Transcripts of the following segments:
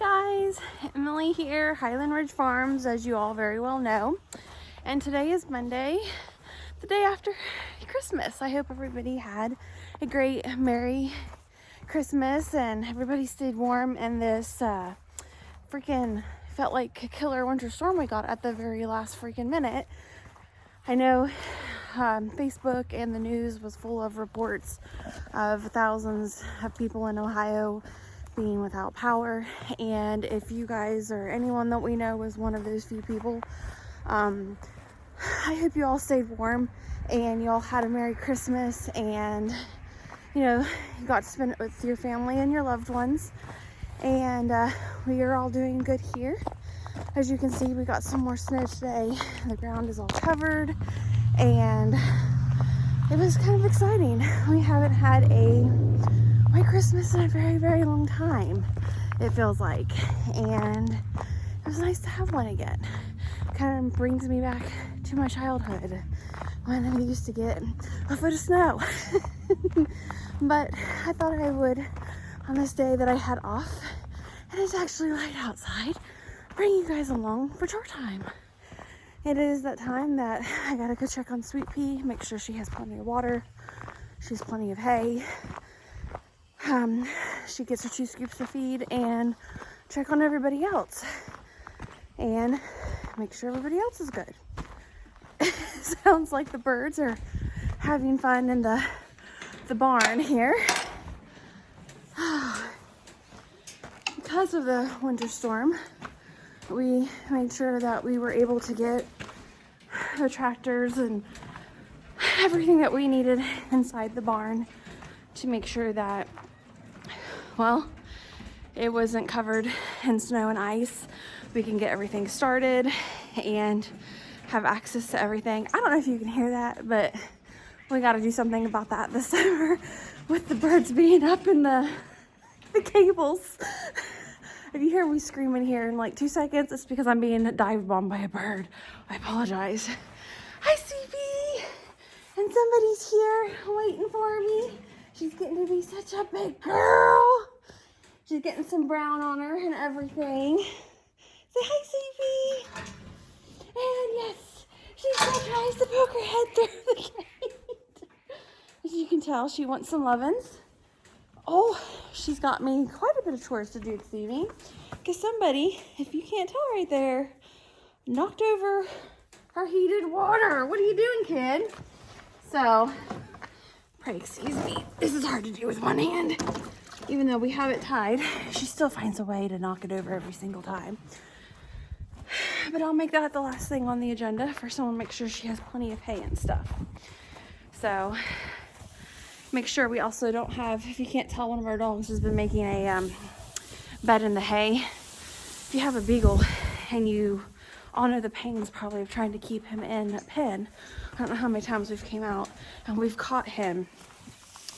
guys, Emily here, Highland Ridge Farms, as you all very well know. And today is Monday, the day after Christmas. I hope everybody had a great, merry Christmas and everybody stayed warm in this freaking felt like a killer winter storm we got at the very last freaking minute. I know Facebook and the news was full of reports of thousands of people in Ohio being without power, and if you guys or anyone that we know was one of those few people, I hope you all stayed warm and you all had a Merry Christmas, and you know, you got to spend it with your family and your loved ones. And we are all doing good here. As you can see, we got some more snow today. The ground is all covered and it was kind of exciting. We haven't had a white Christmas in a very, very long time, it feels like, and it was nice to have one again. Kind of brings me back to my childhood when we used to get a foot of snow. But I thought I would, on this day that I had off, and it's actually light outside, bring you guys along for chore time. It is that time that I gotta go check on Sweet Pea, make sure she has plenty of water, she has plenty of hay. She gets her 2 scoops of feed, and check on everybody else and make sure everybody else is good. Sounds like the birds are having fun in the barn here. Because of the winter storm, we made sure that we were able to get the tractors and everything that we needed inside the barn to make sure that, well, it wasn't covered in snow and ice. We can get everything started and have access to everything. I don't know if you can hear that, but we got to do something about that this summer with the birds being up in the cables. If you hear me screaming here in like 2 seconds, it's because I'm being dive bombed by a bird. I apologize. Hi, CP! And somebody's here waiting for me. She's getting to be such a big girl. She's getting some brown on her and everything. Say hi, CP. And yes, she still tries to poke her head through the gate. As you can tell, she wants some lovin's. Oh, she's got me quite a bit of chores to do this evening, because somebody, if you can't tell right there, knocked over her heated water. What are you doing, kid? So, pray excuse me. This is hard to do with one hand. Even though we have it tied, she still finds a way to knock it over every single time. But I'll make that the last thing on the agenda. First, I want to make sure she has plenty of hay and stuff. So, make sure we also don't have, if you can't tell, one of our dogs has been making a bed in the hay. If you have a beagle and you all know the pains probably of trying to keep him in a pen, I don't know how many times we've came out and we've caught him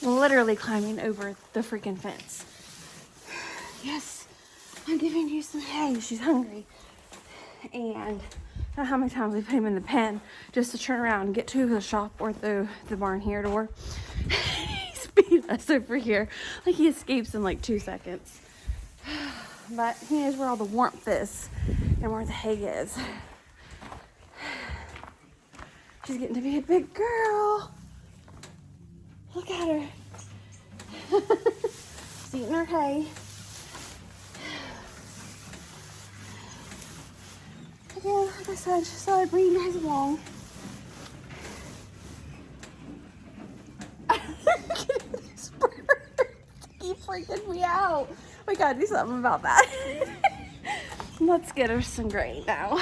literally climbing over the freaking fence. Yes, I'm giving you some hay. She's hungry. And I don't know how many times we put him in the pen just to turn around and get to the shop or the barn here door. He's beat us over here. Like he escapes in like 2 seconds. But he knows where all the warmth is and where the hay is. She's getting to be a big girl. Look at her. She's eating her hay. Again, like I said, just thought I'd bring you guys along. These birds keep freaking me out. We gotta do something about that. Let's get her some grain now.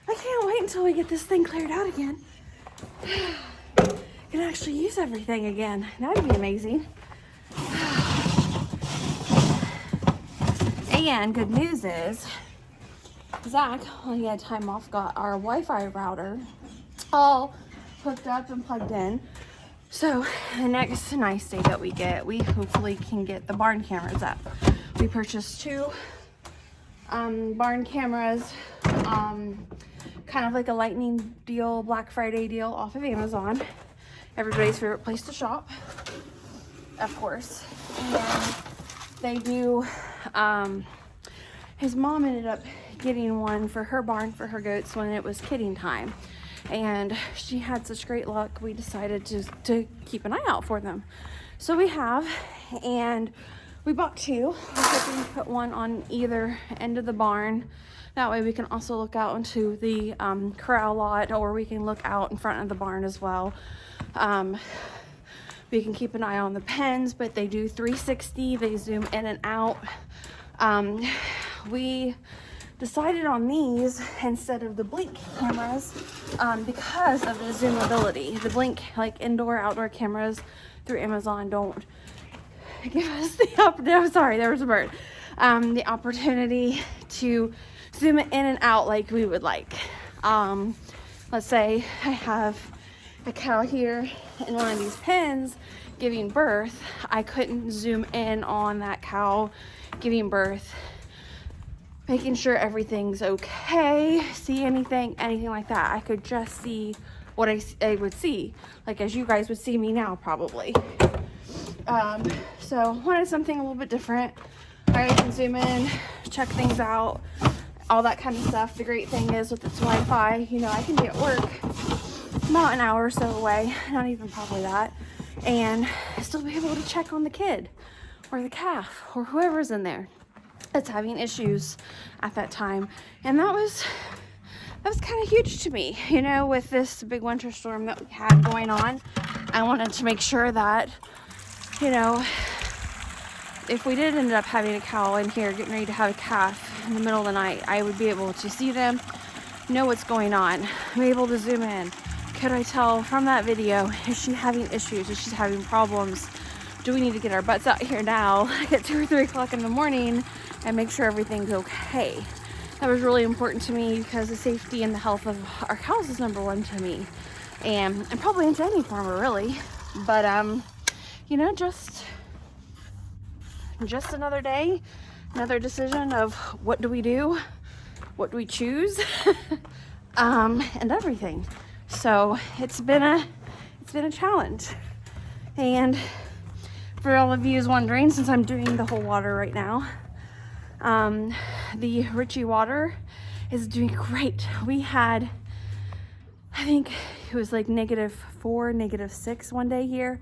I can't wait until we get this thing cleared out again. Can actually use everything again. That would be amazing. And good news is, Zach, while he had time off, got our Wi-Fi router all hooked up and plugged in. So the next nice day that we get, we hopefully can get the barn cameras up. We purchased 2 barn cameras, kind of like a lightning deal, Black Friday deal off of Amazon. Everybody's favorite place to shop. of course. And they do, his mom ended up getting one for her barn for her goats when it was kidding time. And she had such great luck, we decided to keep an eye out for them. So we have, and we bought two. We're hoping to put one on either end of the barn. That way we can also look out into the corral lot, or we can look out in front of the barn as well. We can keep an eye on the pens, but they do 360, they zoom in and out. We decided on these instead of the blink cameras because of the zoomability. The blink, like indoor, outdoor cameras through Amazon, don't give us the opportunity. Sorry, there was a bird. The opportunity to zoom it in and out like we would like. Let's say I have a cow here in one of these pens giving birth. I couldn't zoom in on that cow giving birth, making sure everything's okay, see anything like that. I could just see what I would see, like as you guys would see me now probably. So wanted something a little bit different. I can zoom in, check things out, all that kind of stuff. The great thing is with its Wi-Fi, you know, I can be at work about an hour or so away, not even probably that, and still be able to check on the kid or the calf or whoever's in there that's having issues at that time. And that was kind of huge to me, you know, with this big winter storm that we had going on. I wanted to make sure that, you know, if we did end up having a cow in here getting ready to have a calf in the middle of the night, I would be able to see them, know what's going on, be able to zoom in. Could I tell from that video, is she having issues? Is she having problems? Do we need to get our butts out here now, like at 2 or 3 o'clock in the morning, and make sure everything's okay? That was really important to me because the safety and the health of our cows is number one to me, and probably into any farmer really. But you know, just another day, another decision of what do we do, what do we choose, and everything. So it's been a challenge. And for all of you who's wondering, since I'm doing the whole water right now, the Richie water is doing great. We had, I think it was like -4, -6 one day here.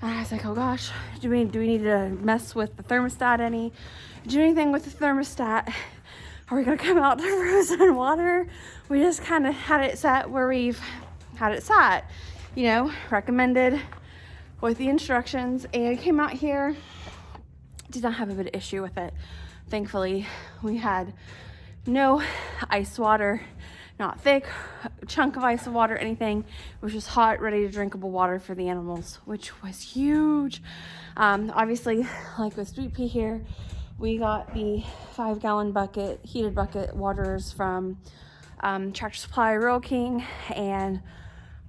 And I was like, oh gosh, do we need to mess with the thermostat any? Do anything with the thermostat? Are we gonna come out to frozen water? We just kind of had it set where we've had it sat, you know, recommended with the instructions, and came out here, did not have a bit of issue with it. Thankfully, we had no ice water, not thick chunk of ice water, anything. It was just hot, ready to drinkable water for the animals, which was huge. Obviously, like with Sweet Pea here, we got the 5-gallon bucket, heated bucket waters from Tractor Supply Rural King, and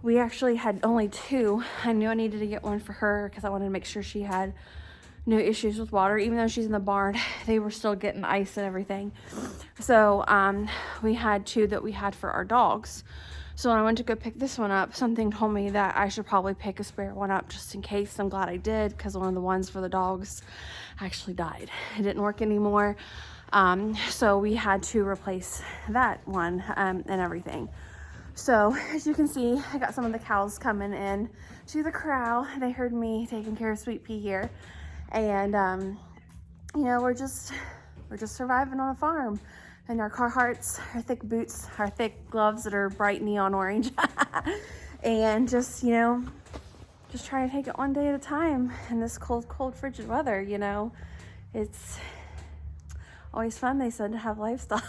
we actually had only 2. I knew I needed to get one for her because I wanted to make sure she had no issues with water. Even though she's in the barn, they were still getting ice and everything. So we had 2 that we had for our dogs. So when I went to go pick this one up, something told me that I should probably pick a spare one up just in case. I'm glad I did, because one of the ones for the dogs actually died. It didn't work anymore. So we had to replace that one and everything. So as you can see, I got some of the cows coming in to the corral. They heard me taking care of Sweet Pea here. And, you know, we're just surviving on a farm. And our Carhartts, our thick boots, our thick gloves that are bright neon orange. And just, you know, just trying to take it one day at a time in this cold, frigid weather, you know. It's always fun, they said, to have livestock.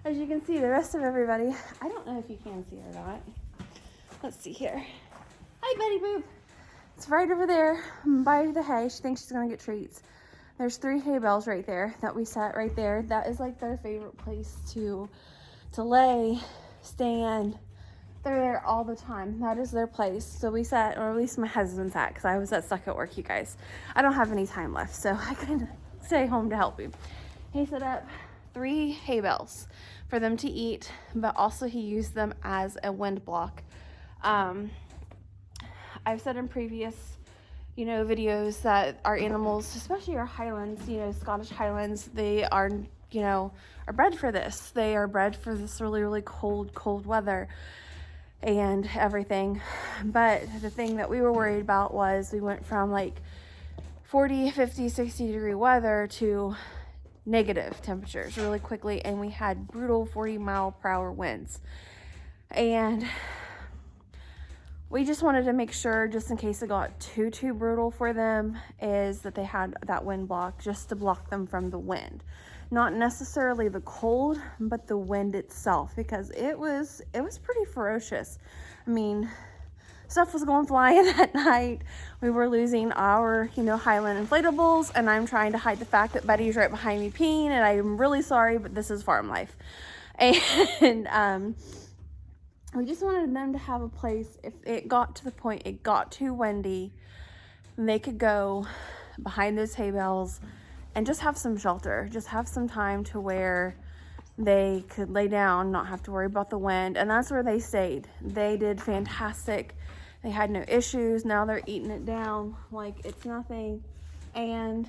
As you can see, the rest of everybody, I don't know if you can see or not. Let's see here. Hi, Betty Boop. It's right over there by the hay. She thinks she's gonna get treats. There's 3 hay bales right there that we set right there. That is like their favorite place to lay, stand. They're there all the time. That is their place. So we sat, or at least my husband sat, because I was stuck at work, you guys. I don't have any time left, so I couldn't stay home to help him. He set up 3 hay bales for them to eat, but also he used them as a wind block. I've said in previous, videos that our animals, especially our Highlands, Scottish Highlands, they are, are bred for this. They are bred for this really, really cold weather and everything. But the thing that we were worried about was we went from like 40, 50, 60 degree weather to negative temperatures really quickly, and we had brutal 40-mile-per-hour winds. And we just wanted to make sure, just in case it got too brutal for them, is that they had that wind block just to block them from the wind. Not necessarily the cold, but the wind itself, because it was pretty ferocious. I mean, stuff was going flying at night. We were losing our, Highland inflatables, and I'm trying to hide the fact that Betty's right behind me peeing, and I'm really sorry, but this is farm life. And we just wanted them to have a place, if it got to the point it got too windy, they could go behind those hay bales and just have some shelter, just have some time to where they could lay down, not have to worry about the wind. And that's where they stayed. They did fantastic. They had no issues. Now they're eating it down like it's nothing. And,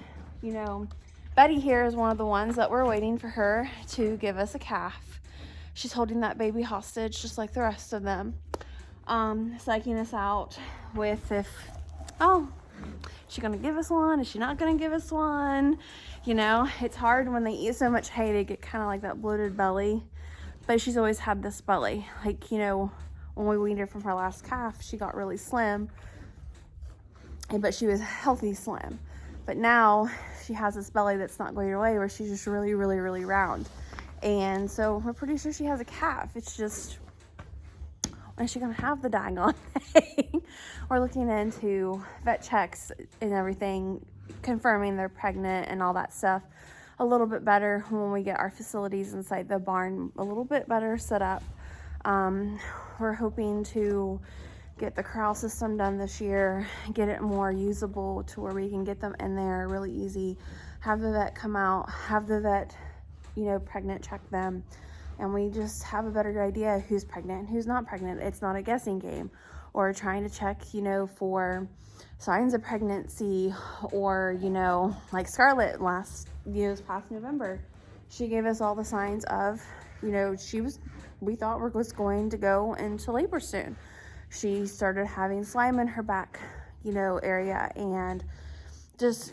Betty here is one of the ones that we're waiting for her to give us a calf. She's holding that baby hostage just like the rest of them. Psyching us out with is she gonna give us one? Is she not gonna give us one? It's hard when they eat so much hay, they get kind of like that bloated belly. But she's always had this belly. Like, when we weaned her from her last calf, she got really slim. But she was healthy slim. But now she has this belly that's not going away, where she's just really, really, really round. And so we're pretty sure she has a calf. It's just, when is she gonna have the daggone thing? We're looking into vet checks and everything, confirming they're pregnant and all that stuff a little bit better when we get our facilities inside the barn a little bit better set up. We're hoping to get the corral system done this year, get it more usable to where we can get them in there really easy, have the vet come out, have the vet pregnant check them, and we just have a better idea who's pregnant and who's not pregnant. It's not a guessing game, or trying to check, for signs of pregnancy, or, like Scarlett this past November, she gave us all the signs of, we thought was going to go into labor soon. She started having slime in her back, area, and just,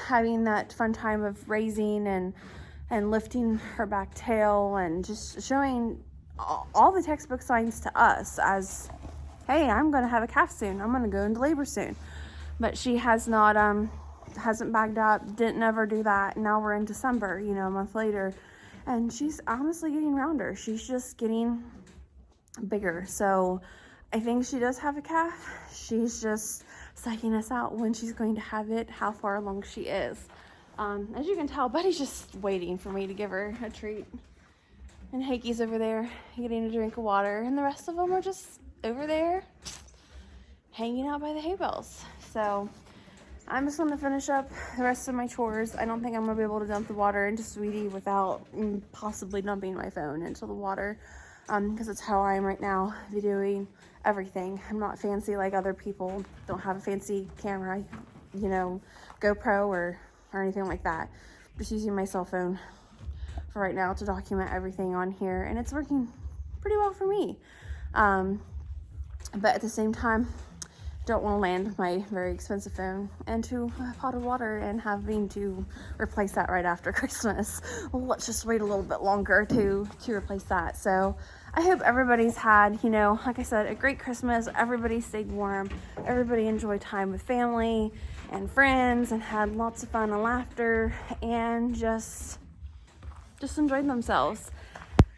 having that fun time of raising and lifting her back tail, and just showing all the textbook signs to us as, hey, I'm going to have a calf soon. I'm going to go into labor soon. But she has not, hasn't bagged up, didn't ever do that. Now we're in December, a month later, and she's honestly getting rounder. She's just getting bigger. So I think she does have a calf. She's just psyching us out when she's going to have it, how far along she is. As you can tell, Betty's just waiting for me to give her a treat. And Hakey's over there getting a drink of water, and the rest of them are just over there hanging out by the hay bales. So I'm just going to finish up the rest of my chores. I don't think I'm going to be able to dump the water into Sweetie without possibly dumping my phone into the water, because it's how I am right now, videoing everything. I'm not fancy like other people. Don't have a fancy camera, GoPro or anything like that. Just using my cell phone for right now to document everything on here, and it's working pretty well for me. But at the same time, don't want to land my very expensive phone into a pot of water and having to replace that right after Christmas. Let's just wait a little bit longer to replace that. So I hope everybody's had, like I said, a great Christmas. Everybody stayed warm. Everybody enjoyed time with family and friends, and had lots of fun and laughter, and just enjoyed themselves.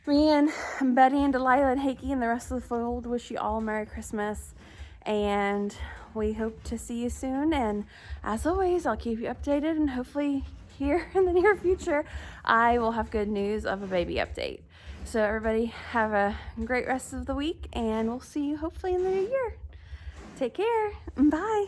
Me and Betty and Delilah and Hakey and the rest of the fold wish you all a Merry Christmas, and we hope to see you soon. And as always, I'll keep you updated, and hopefully here in the near future I will have good news of a baby update. So everybody have a great rest of the week, and we'll see you hopefully in the new year. Take care. Bye.